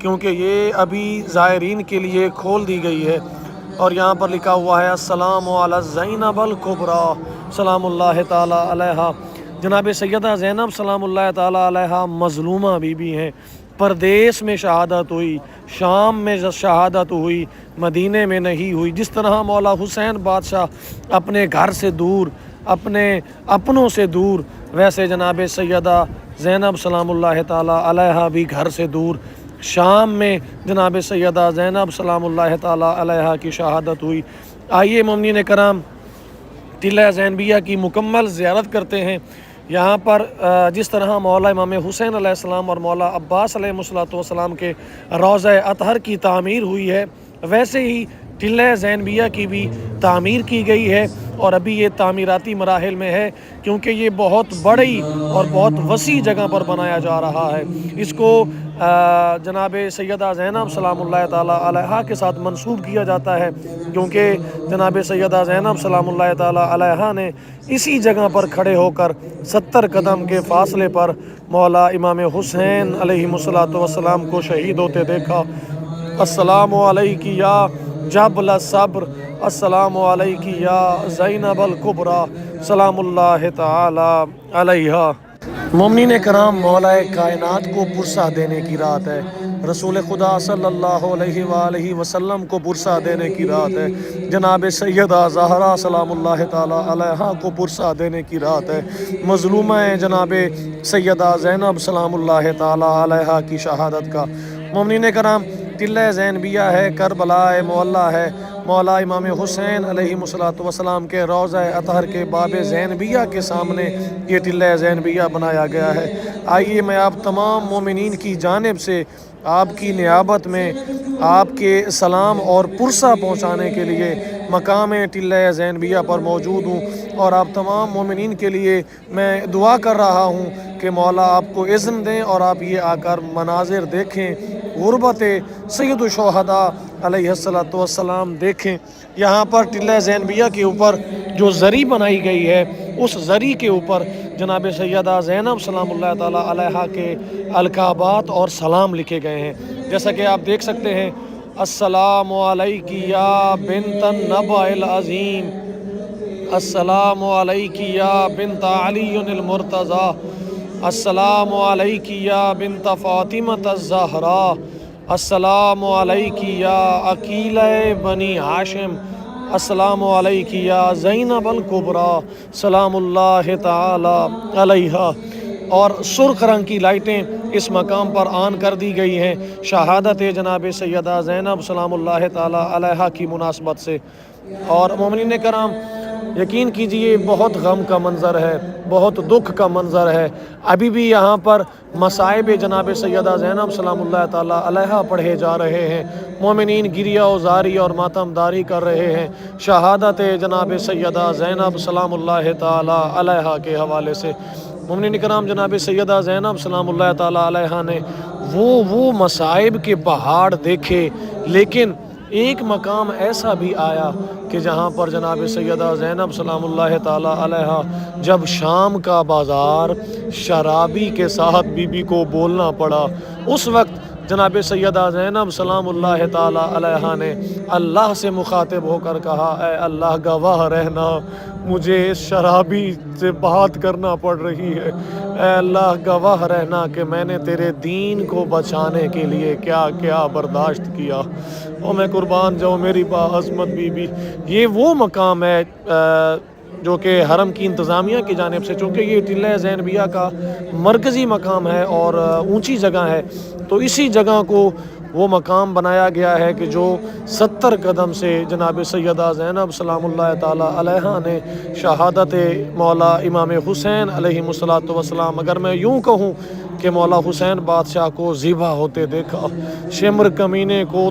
کیونکہ یہ ابھی زائرین کے لیے کھول دی گئی ہے، اور یہاں پر لکھا ہوا ہے السلام علی زینب الکبریٰ سلام اللہ تعالیٰ علیہا۔ جناب سیدہ زینب سلام اللہ تعالیٰ علیہا مظلومہ بی بی ہیں، پردیس میں شہادت ہوئی، شام میں شہادت ہوئی، مدینے میں نہیں ہوئی۔ جس طرح مولا حسین بادشاہ اپنے گھر سے دور، اپنے اپنوں سے دور، ویسے جناب سیدہ زینب سلام اللہ تعالیٰ علیہا بھی گھر سے دور۔ شام میں جناب سیدہ زینب سلام اللہ تعالیٰ علیہا کی شہادت ہوئی۔ آئیے مومنین کرام ٹلہ زینبیہ کی مکمل زیارت کرتے ہیں۔ یہاں پر جس طرح مولا امام حسین علیہ السلام اور مولا عباس علیہ السلام کے روضہ اطہر کی تعمیر ہوئی ہے، ویسے ہی ٹلہ زینبیہ کی بھی تعمیر کی گئی ہے، اور ابھی یہ تعمیراتی مراحل میں ہے، کیونکہ یہ بہت بڑی اور بہت وسیع جگہ پر بنایا جا رہا ہے۔ اس کو جناب سیدہ زینب سلام اللہ تعالیٰ علیہا کے ساتھ منسوب کیا جاتا ہے، کیونکہ جناب سیدہ زینب سلام اللہ تعالیٰ علیہا نے اسی جگہ پر کھڑے ہو کر 70 قدم کے فاصلے پر مولا امام حسین علیہ السلام کو شہید ہوتے دیکھا۔ السلام علیک یا جبل الصبر، السلام علیک یا زینب الکبریٰ سلام اللہ تعالی علیہا۔ مومنین کرام، مولا کائنات کو پرسہ دینے کی رات ہے، رسول خدا صلی اللہ علیہ وآلہ وسلم کو پرسہ دینے کی رات ہے، جناب سیدہ زہرا سلام اللہ تعالی علیہا کو پرسہ دینے کی رات ہے، مظلومہ جناب سیدہ زینب سلام اللہ تعالی علیہا کی شہادت کا۔ مومنین کرام، ٹلہ زینبیہ ہے، کربلا معلیٰ ہے، مولا امام حسین علیہ السلام کے روضہ اطہر کے باب زینبیہ کے سامنے یہ ٹلہ زینبیہ بنایا گیا ہے۔ آئیے میں آپ تمام مومنین کی جانب سے آپ کی نیابت میں آپ کے سلام اور پرسہ پہنچانے کے لیے مقام ٹلہ زینبیہ پر موجود ہوں، اور آپ تمام مومنین کے لیے میں دعا کر رہا ہوں کہ مولا آپ کو اذن دیں اور آپ یہ آ کر مناظر دیکھیں، غربت سید الشہداء علیہ السلام دیکھیں۔ یہاں پر ٹلہ زینبیہ کے اوپر جو زری بنائی گئی ہے، اس زری کے اوپر جناب سیدہ زینب سلام اللہ تعالیٰ علیہا کے القابات اور سلام لکھے گئے ہیں، جیسا کہ آپ دیکھ سکتے ہیں۔ السلام علیک یا بنت النبع العظیم، السلام علیک یا بنت علی المرتضی، السلام علیک یا بنت فاطمہ الزہراء، السلام علیک یا عقیلہ بنی ہاشم، السلام علیک یا زینب الکبریٰ سلام اللہ تعالی علیہا۔ اور سرخ رنگ کی لائٹیں اس مقام پر آن کر دی گئی ہیں شہادت جناب سیدہ زینب سلام اللہ تعالی علیہا کی مناسبت سے۔ اور مومنین کرام، یقین کیجئے بہت غم کا منظر ہے، بہت دکھ کا منظر ہے۔ ابھی بھی یہاں پر مصائب جناب سیدہ زینب سلام اللہ تعالیٰ علیہا پڑھے جا رہے ہیں، مومنین گریہ وزاری اور ماتم داری کر رہے ہیں شہادت جناب سیدہ زینب سلام اللہ تعالیٰ علیہا کے حوالے سے۔ مومنین کرام، جناب سیدہ زینب سلام اللہ تعالیٰ علیہا نے وہ مصائب کے پہاڑ دیکھے، لیکن ایک مقام ایسا بھی آیا کہ جہاں پر جناب سیدہ زینب سلام اللہ تعالیٰ علیہا جب شام کا بازار شرابی کے ساتھ بی بی کو بولنا پڑا، اس وقت جناب سیدہ زینب سلام اللہ تعالیٰ علیہا نے اللہ سے مخاطب ہو کر کہا، اے اللہ گواہ رہنا، مجھے اس شرابی سے بات کرنا پڑ رہی ہے، اے اللہ گواہ رہنا کہ میں نے تیرے دین کو بچانے کے لیے کیا کیا برداشت کیا۔ اور میں قربان جاؤں میری باعظمت بی بی۔ یہ وہ مقام ہے جو کہ حرم کی انتظامیہ کی جانب سے، چونکہ یہ ٹلہ زینبیہ کا مرکزی مقام ہے اور اونچی جگہ ہے، تو اسی جگہ کو وہ مقام بنایا گیا ہے کہ جو 70 قدم سے جناب سیدہ زینب سلام اللہ تعالیٰ علیہا نے شہادت مولا امام حسین علیہ السلام، اگر میں یوں کہوں کہ مولا حسین بادشاہ کو ذبح ہوتے دیکھا، شمر کمینے کو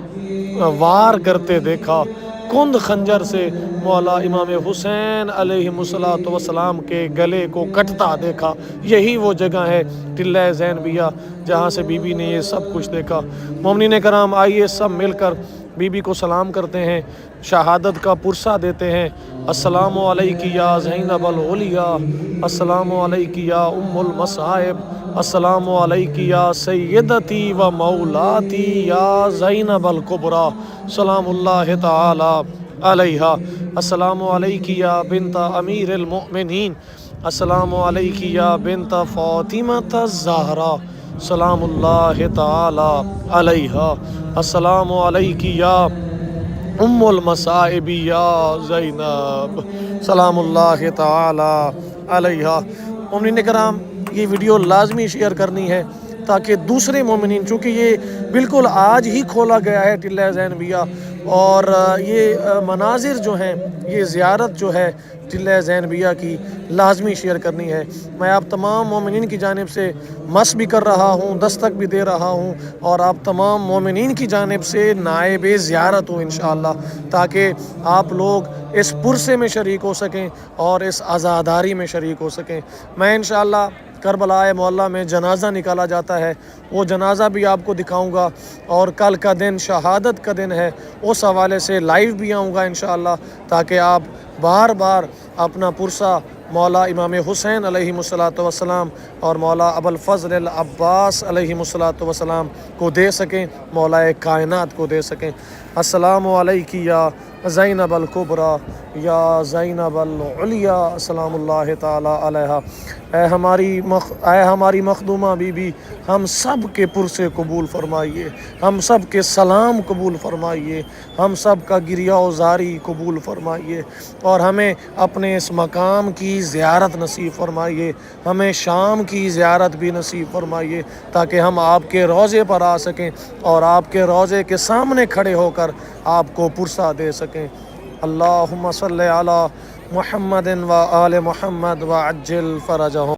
وار کرتے دیکھا، کند خنجر سے مولا امام حسین علیہ السلام کے گلے کو کٹتا دیکھا۔ یہی وہ جگہ ہے ٹلہ زینبیہ جہاں سے بی بی نے یہ سب کچھ دیکھا۔ مومنین کرام، آئیے سب مل کر بی بی کو سلام کرتے ہیں، شہادت کا پرسہ دیتے ہیں۔ السلام علیکی یا زینب العلیاء، السلام علیکی یا ام المصائب، السلام علیکی یا سیدتی و مولاتی یا زینب الکبریٰ سلام اللہ تعالی علیہا۔ السلام علیکی یا بنت امیر المؤمنین، السلام علیکی یا بنت فاطمہ الزہرا سلام اللہ تعالی علیہا۔ السلام علیکی یا ام المصائب یا زینب سلام اللہ تعالی علیہا۔ مومنین کرام، یہ ویڈیو لازمی شیئر کرنی ہے تاکہ دوسرے مومنین، چونکہ یہ بالکل آج ہی کھولا گیا ہے ٹلہ زینبیہ، اور یہ مناظر جو ہیں، یہ زیارت جو ہے ٹلہ زینبیہ کی، لازمی شیئر کرنی ہے۔ میں آپ تمام مومنین کی جانب سے مس بھی کر رہا ہوں، دستک بھی دے رہا ہوں، اور آپ تمام مومنین کی جانب سے نائب زیارت ہوں انشاءاللہ، تاکہ آپ لوگ اس پرسے میں شریک ہو سکیں اور اس عزاداری میں شریک ہو سکیں۔ میں انشاءاللہ کربلا معلیٰ میں جنازہ نکالا جاتا ہے، وہ جنازہ بھی آپ کو دکھاؤں گا، اور کل کا دن شہادت کا دن ہے، اس حوالے سے لائیو بھی آؤں گا انشاءاللہ، تاکہ آپ بار بار اپنا پرسہ مولا امام حسین علیہ السلام اور مولا ابوالفضل العباس علیہ السلام کو دے سکیں، مولا کائنات کو دے سکیں۔ السلام علیکی یا زینب الکبریٰ یا زینب العلیاء سلام اللہ تعالی علیہا۔ اے ہماری مخدومہ بی بی، ہم سب کے پرسے قبول فرمائیے، ہم سب کے سلام قبول فرمائیے، ہم سب کا گریہ و زاری قبول فرمائیے، اور ہمیں اپنے اس مقام کی زیارت نصیب فرمائیے، ہمیں شام کی زیارت بھی نصیب فرمائیے، تاکہ ہم آپ کے روضے پر آ سکیں اور آپ کے روضے کے سامنے کھڑے ہو کر آپ کو پرسہ دے سکیں۔ اللہم صلی علی محمد و آل محمد وعجل فرجہم۔